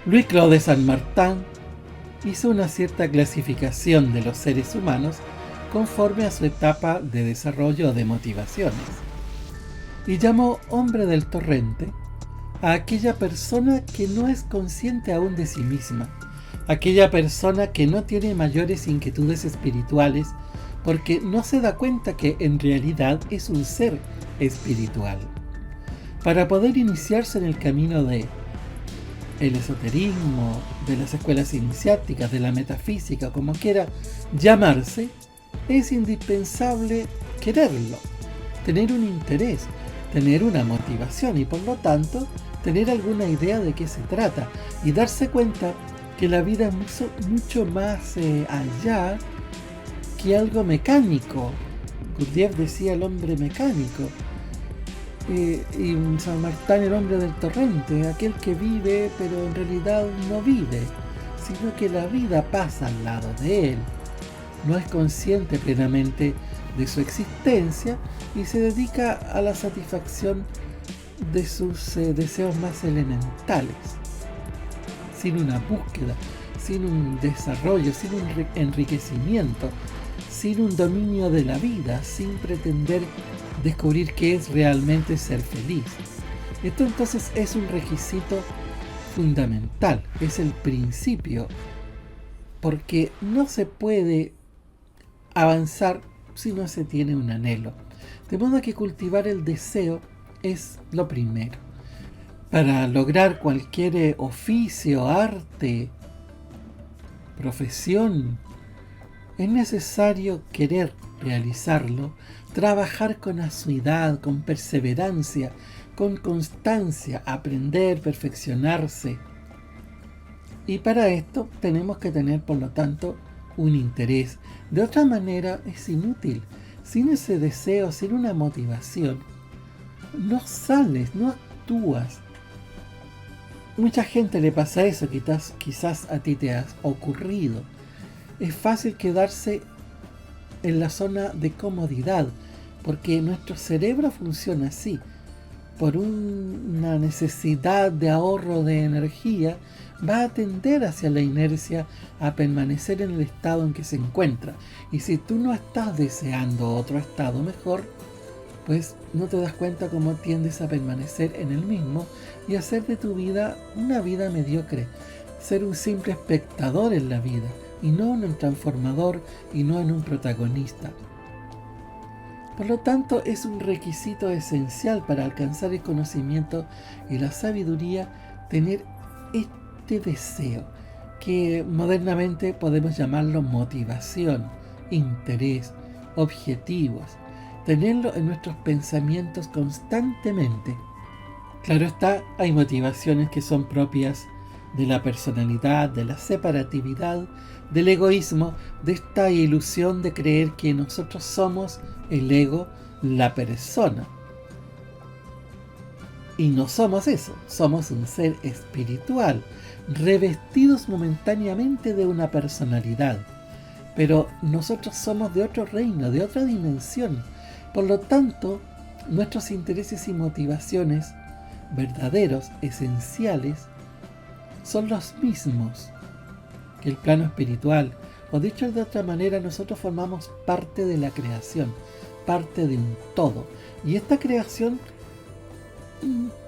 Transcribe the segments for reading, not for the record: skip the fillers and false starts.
Louis-Claude de Saint-Martin hizo una cierta clasificación de los seres humanos conforme a su etapa de desarrollo de motivaciones, y llamó hombre del torrente a aquella persona que no es consciente aún de sí misma, aquella persona que no tiene mayores inquietudes espirituales porque no se da cuenta que en realidad es un ser espiritual. Para poder iniciarse en el camino de el esoterismo, de las escuelas iniciáticas, de la metafísica, como quiera llamarse, es indispensable quererlo, tener un interés, tener una motivación y por lo tanto tener alguna idea de qué se trata y darse cuenta que la vida es mucho más allá que algo mecánico. Gurdjieff decía el hombre mecánico, y Saint-Martin el hombre del torrente, aquel que vive pero en realidad no vive, sino que la vida pasa al lado de él, no es consciente plenamente de su existencia y se dedica a la satisfacción de sus deseos más elementales, sin una búsqueda, sin un desarrollo, sin un enriquecimiento, sin un dominio de la vida, sin pretender descubrir qué es realmente ser feliz. Esto entonces es un requisito fundamental, es el principio, porque no se puede avanzar si no se tiene un anhelo. De modo que cultivar el deseo es lo primero. Para lograr cualquier oficio, arte, profesión, es necesario querer realizarlo, trabajar con asiduidad, con perseverancia, con constancia, aprender, perfeccionarse. Y para esto tenemos que tener, por lo tanto, un interés. De otra manera es inútil. Sin ese deseo, sin una motivación, no sales, no actúas. Mucha gente le pasa eso, quizás a ti te ha ocurrido. Es fácil quedarse en la zona de comodidad, porque nuestro cerebro funciona así. Por una necesidad de ahorro de energía, va a tender hacia la inercia a permanecer en el estado en que se encuentra. Y si tú no estás deseando otro estado mejor, pues no te das cuenta cómo tiendes a permanecer en el mismo y hacer de tu vida una vida mediocre, ser un simple espectador en la vida y no en un transformador y no en un protagonista. Por lo tanto, es un requisito esencial para alcanzar el conocimiento y la sabiduría tener este deseo, que modernamente podemos llamarlo motivación, interés, objetivos, tenerlo en nuestros pensamientos constantemente. Claro está, hay motivaciones que son propias de la personalidad, de la separatividad, del egoísmo, de esta ilusión de creer que nosotros somos el ego, la persona. Y no somos eso, somos un ser espiritual, revestidos momentáneamente de una personalidad. Pero nosotros somos de otro reino, de otra dimensión. Por lo tanto, nuestros intereses y motivaciones verdaderos, esenciales, son los mismos que el plano espiritual. O dicho de otra manera, nosotros formamos parte de la creación, parte de un todo. Y esta creación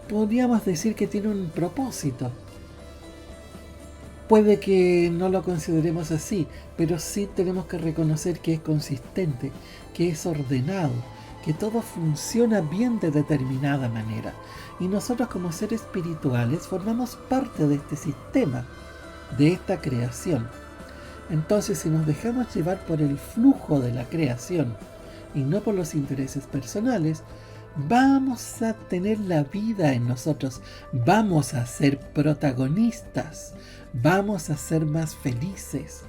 podríamos decir que tiene un propósito. Puede que no lo consideremos así, pero sí tenemos que reconocer que es consistente, que es ordenado, que todo funciona bien de determinada manera. Y nosotros como seres espirituales formamos parte de este sistema, de esta creación. Entonces, si nos dejamos llevar por el flujo de la creación y no por los intereses personales, vamos a tener la vida en nosotros, vamos a ser protagonistas, vamos a ser más felices.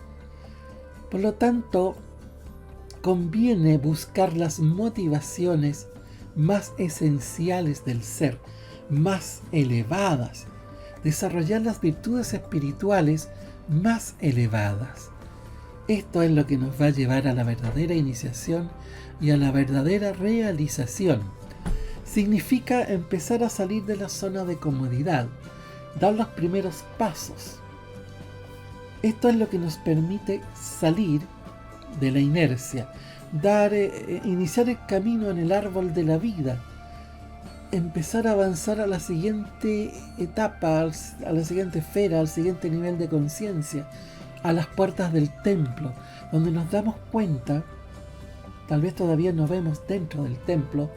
Por lo tanto, conviene buscar las motivaciones más esenciales del ser, más elevadas, desarrollar las virtudes espirituales más elevadas. Esto es lo que nos va a llevar a la verdadera iniciación y a la verdadera realización. Significa empezar a salir de la zona de comodidad dar los primeros pasos. Esto es lo que nos permite salir de la inercia, iniciar el camino en el árbol de la vida, empezar a avanzar a la siguiente etapa, a la siguiente esfera, al siguiente nivel de conciencia, a las puertas del templo, donde nos damos cuenta, tal vez todavía no vemos dentro del templo,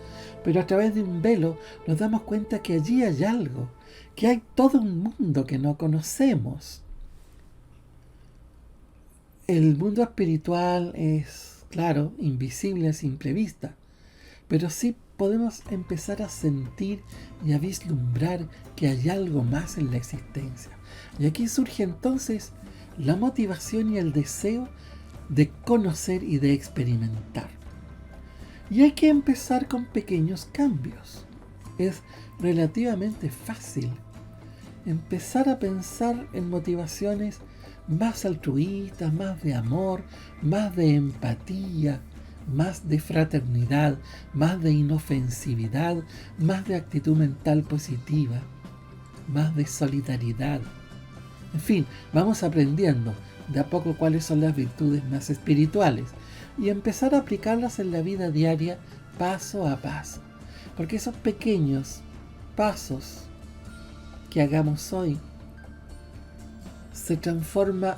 pero a través de un velo nos damos cuenta que allí hay algo, que hay todo un mundo que no conocemos. El mundo espiritual es, claro, invisible a simple vista, pero sí podemos empezar a sentir y a vislumbrar que hay algo más en la existencia. Y aquí surge entonces la motivación y el deseo de conocer y de experimentar. Y hay que empezar con pequeños cambios. Es relativamente fácil empezar a pensar en motivaciones más altruistas, más de amor, más de empatía, más de fraternidad, más de inofensividad, más de actitud mental positiva, más de solidaridad. En fin, vamos aprendiendo de a poco cuáles son las virtudes más espirituales y empezar a aplicarlas en la vida diaria paso a paso. Porque esos pequeños pasos que hagamos hoy se transforma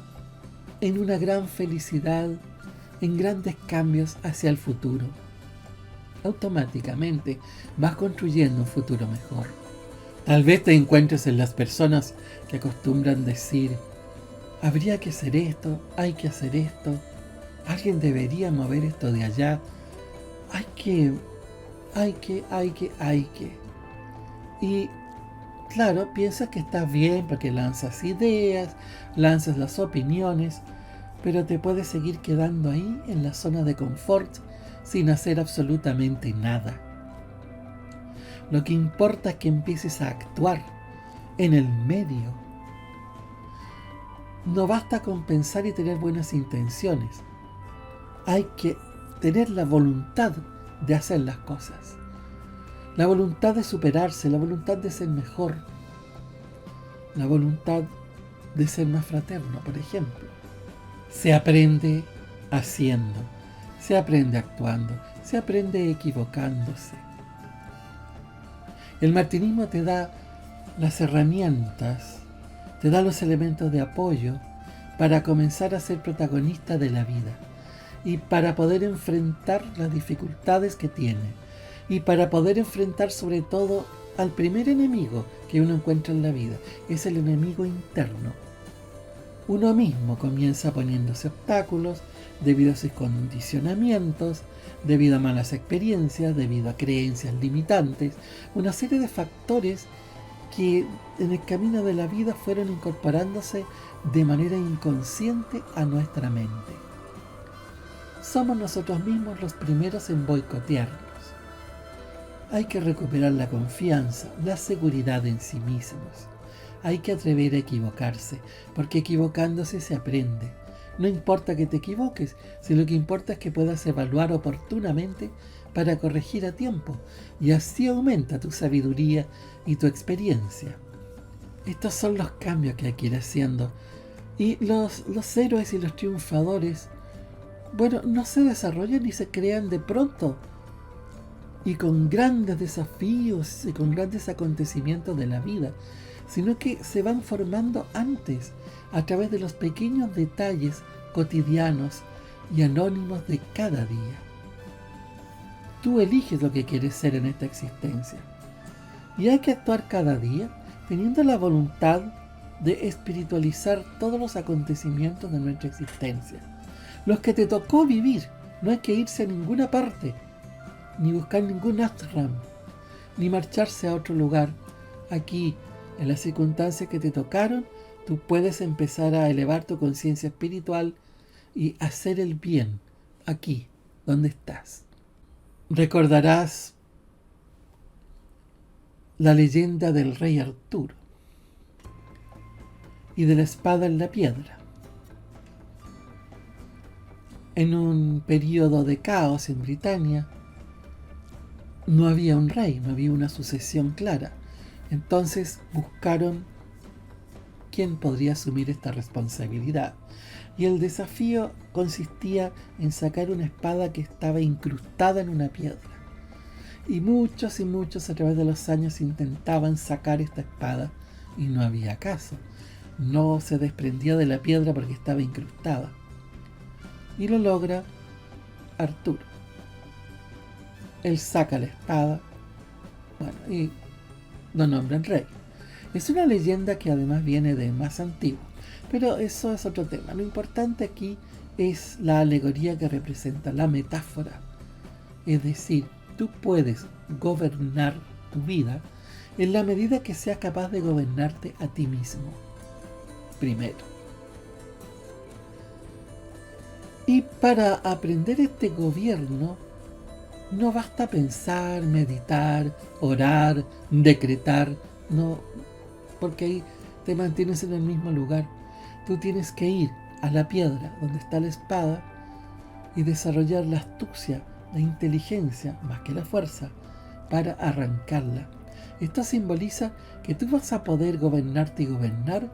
en una gran felicidad, en grandes cambios hacia el futuro. Automáticamente vas construyendo un futuro mejor. Tal vez te encuentres en las personas que acostumbran decir: habría que hacer esto, hay que hacer esto, alguien debería mover esto de allá, hay que. Y claro, piensas que estás bien porque lanzas ideas, lanzas las opiniones, pero te puedes seguir quedando ahí en la zona de confort sin hacer absolutamente nada. Lo que importa es que empieces a actuar en el medio. No basta con pensar y tener buenas intenciones. Hay que tener la voluntad de hacer las cosas. La voluntad de superarse, la voluntad de ser mejor. La voluntad de ser más fraterno, por ejemplo. Se aprende haciendo, se aprende actuando, se aprende equivocándose. El martinismo te da las herramientas, te da los elementos de apoyo para comenzar a ser protagonista de la vida y para poder enfrentar las dificultades que tiene y para poder enfrentar sobre todo al primer enemigo que uno encuentra en la vida, es el enemigo interno. Uno mismo comienza poniéndose obstáculos debido a sus condicionamientos, debido a malas experiencias, debido a creencias limitantes, una serie de factores que en el camino de la vida fueron incorporándose de manera inconsciente a nuestra mente. Somos nosotros mismos los primeros en boicotearnos. Hay que recuperar la confianza, la seguridad en sí mismos. Hay que atrever a equivocarse, porque equivocándose se aprende. No importa que te equivoques, si lo que importa es que puedas evaluar oportunamente para corregir a tiempo, y así aumenta tu sabiduría y tu experiencia. Estos son los cambios que hay que ir haciendo. Y los héroes y los triunfadores, bueno, no se desarrollan ni se crean de pronto, y con grandes desafíos y con grandes acontecimientos de la vida, sino que se van formando antes, a través de los pequeños detalles cotidianos y anónimos de cada día. Tú eliges lo que quieres ser en esta existencia, y hay que actuar cada día teniendo la voluntad de espiritualizar todos los acontecimientos de nuestra existencia, los que te tocó vivir. No hay que irse a ninguna parte, ni buscar ningún ashram, ni marcharse a otro lugar. Aquí, en las circunstancias que te tocaron, tú puedes empezar a elevar tu conciencia espiritual y hacer el bien aquí, donde estás. Recordarás la leyenda del rey Arturo y de la espada en la piedra. En un periodo de caos en Britania, no había un rey, no había una sucesión clara. Entonces buscaron quién podría asumir esta responsabilidad. Y el desafío consistía en sacar una espada que estaba incrustada en una piedra. Y muchos a través de los años intentaban sacar esta espada y no había caso. No se desprendía de la piedra porque estaba incrustada. Y lo logra Arturo. Él saca la espada, y lo nombran rey. Es una leyenda que además viene de más antiguo, pero eso es otro tema. Lo importante aquí es la alegoría que representa, la metáfora. Es decir, tú puedes gobernar tu vida en la medida que seas capaz de gobernarte a ti mismo. Primero. Y para aprender este gobierno, no basta pensar, meditar, orar, decretar, no, porque ahí te mantienes en el mismo lugar. Tú tienes que ir a la piedra donde está la espada y desarrollar la astucia, la inteligencia, más que la fuerza, para arrancarla. Esto simboliza que tú vas a poder gobernarte y gobernar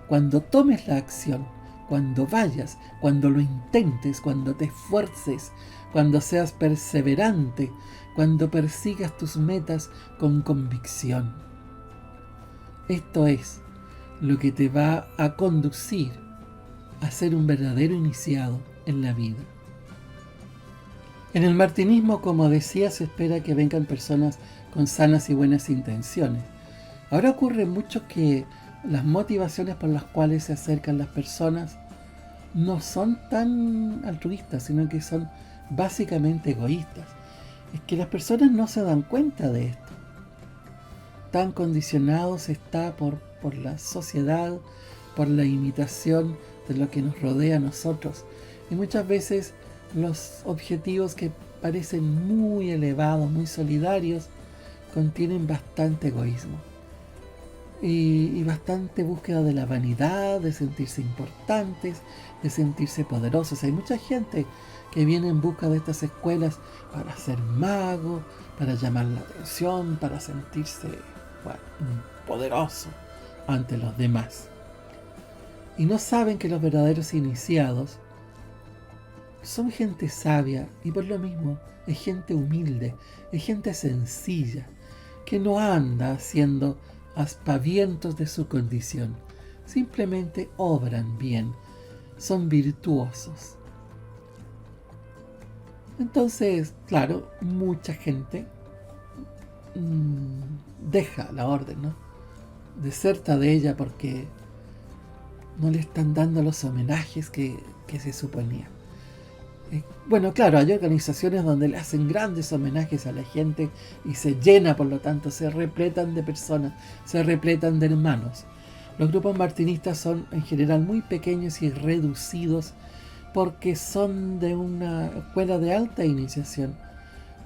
cuando tomes la acción, cuando vayas, cuando lo intentes, cuando te esfuerces, cuando seas perseverante, cuando persigas tus metas con convicción. Esto es lo que te va a conducir a ser un verdadero iniciado en la vida. En el martinismo, como decía, se espera que vengan personas con sanas y buenas intenciones. Ahora ocurre mucho que las motivaciones por las cuales se acercan las personas no son tan altruistas, sino que son básicamente egoístas. Es que las personas no se dan cuenta de esto. Tan condicionados está por la sociedad, por la imitación de lo que nos rodea a nosotros. Y muchas veces los objetivos que parecen muy elevados, muy solidarios, contienen bastante egoísmo. Y bastante búsqueda de la vanidad, de sentirse importantes, de sentirse poderosos. Hay mucha gente que viene en busca de estas escuelas para ser mago, para llamar la atención, para sentirse poderoso ante los demás. Y no saben que los verdaderos iniciados son gente sabia y por lo mismo es gente humilde, es gente sencilla, que no anda haciendo aspavientos de su condición, simplemente obran bien, son virtuosos. Entonces, claro, mucha gente deja la orden, ¿no? Deserta de ella porque no le están dando los homenajes que se suponía. Bueno, claro, hay organizaciones donde le hacen grandes homenajes a la gente y se llena, por lo tanto, se repletan de personas, se repletan de hermanos. Los grupos martinistas son en general muy pequeños y reducidos porque son de una escuela de alta iniciación,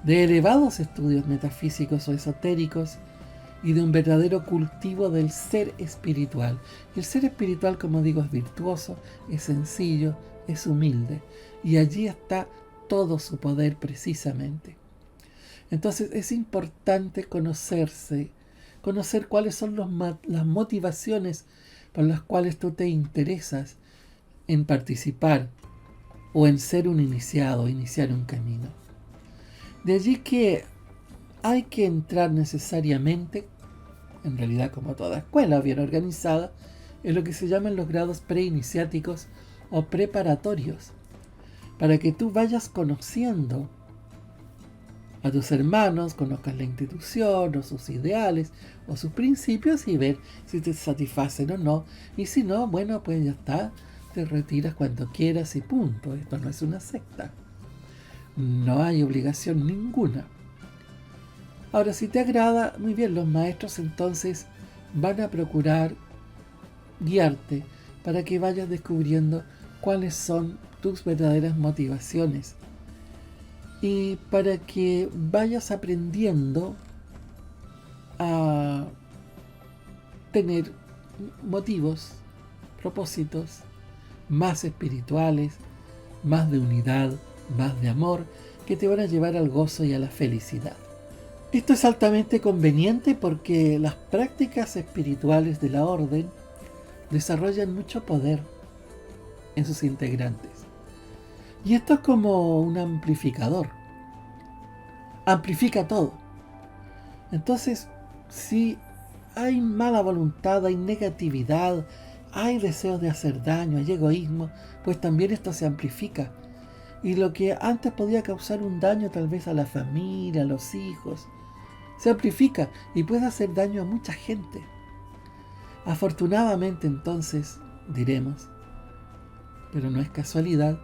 de elevados estudios metafísicos o esotéricos y de un verdadero cultivo del ser espiritual. Y el ser espiritual, como digo, es virtuoso, es sencillo, es humilde. Y allí está todo su poder precisamente. Entonces es importante conocerse, conocer cuáles son las motivaciones por las cuales tú te interesas en participar o en ser un iniciado, iniciar un camino. De allí que hay que entrar necesariamente, en realidad como toda escuela bien organizada, en lo que se llaman los grados preiniciáticos o preparatorios, para que tú vayas conociendo a tus hermanos, conozcas la institución o sus ideales o sus principios y ver si te satisfacen o no. Y si no, bueno, pues ya está, te retiras cuando quieras y punto. Esto no es una secta. No hay obligación ninguna. Ahora, si te agrada, muy bien, los maestros entonces van a procurar guiarte para que vayas descubriendo cuáles son tus verdaderas motivaciones y para que vayas aprendiendo a tener motivos, propósitos más espirituales, más de unidad, más de amor, que te van a llevar al gozo y a la felicidad. Esto es altamente conveniente porque las prácticas espirituales de la orden desarrollan mucho poder en sus integrantes. Y esto es como un amplificador. Amplifica todo. Entonces, si hay mala voluntad, hay negatividad, hay deseos de hacer daño, hay egoísmo, pues también esto se amplifica. Y lo que antes podía causar un daño tal vez a la familia, a los hijos, se amplifica y puede hacer daño a mucha gente. Afortunadamente entonces, diremos, pero no es casualidad,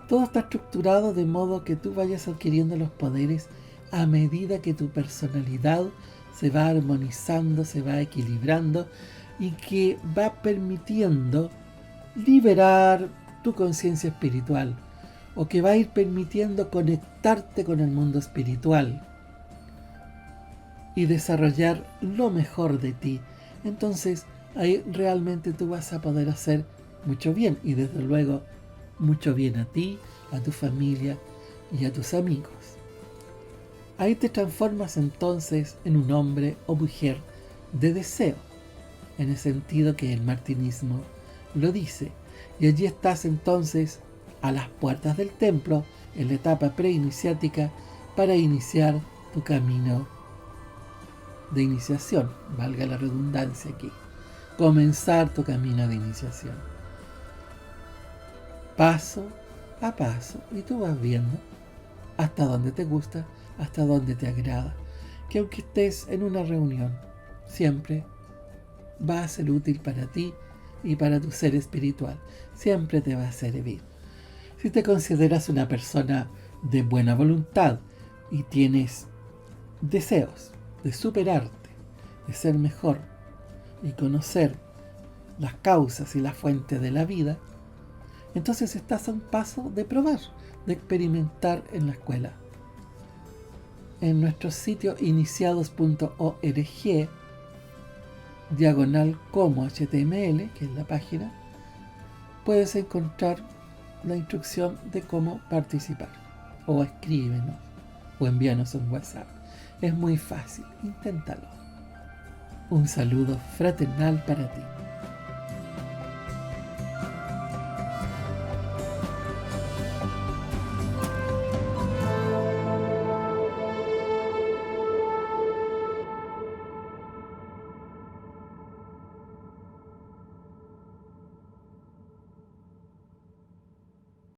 todo está estructurado de modo que tú vayas adquiriendo los poderes a medida que tu personalidad se va armonizando, se va equilibrando y que va permitiendo liberar tu conciencia espiritual o que va a ir permitiendo conectarte con el mundo espiritual y desarrollar lo mejor de ti. Entonces ahí realmente tú vas a poder hacer mucho bien y desde luego mucho bien a ti, a tu familia y a tus amigos. Ahí te transformas entonces en un hombre o mujer de deseo, en el sentido que el martinismo lo dice. Y allí estás entonces a las puertas del templo, en la etapa preiniciática, para iniciar tu camino de iniciación, valga la redundancia aquí. Comenzar tu camino de iniciación. Paso a paso, y tú vas viendo hasta dónde te gusta, hasta dónde te agrada. Que aunque estés en una reunión, siempre va a ser útil para ti y para tu ser espiritual. Siempre te va a servir. Si te consideras una persona de buena voluntad y tienes deseos de superarte, de ser mejor y conocer las causas y la fuente de la vida, entonces estás a un paso de probar, de experimentar en la escuela. En nuestro sitio iniciados.org /como HTML, que es la página, puedes encontrar la instrucción de cómo participar. O escríbenos o envíanos un WhatsApp. Es muy fácil, inténtalo. Un saludo fraternal para ti.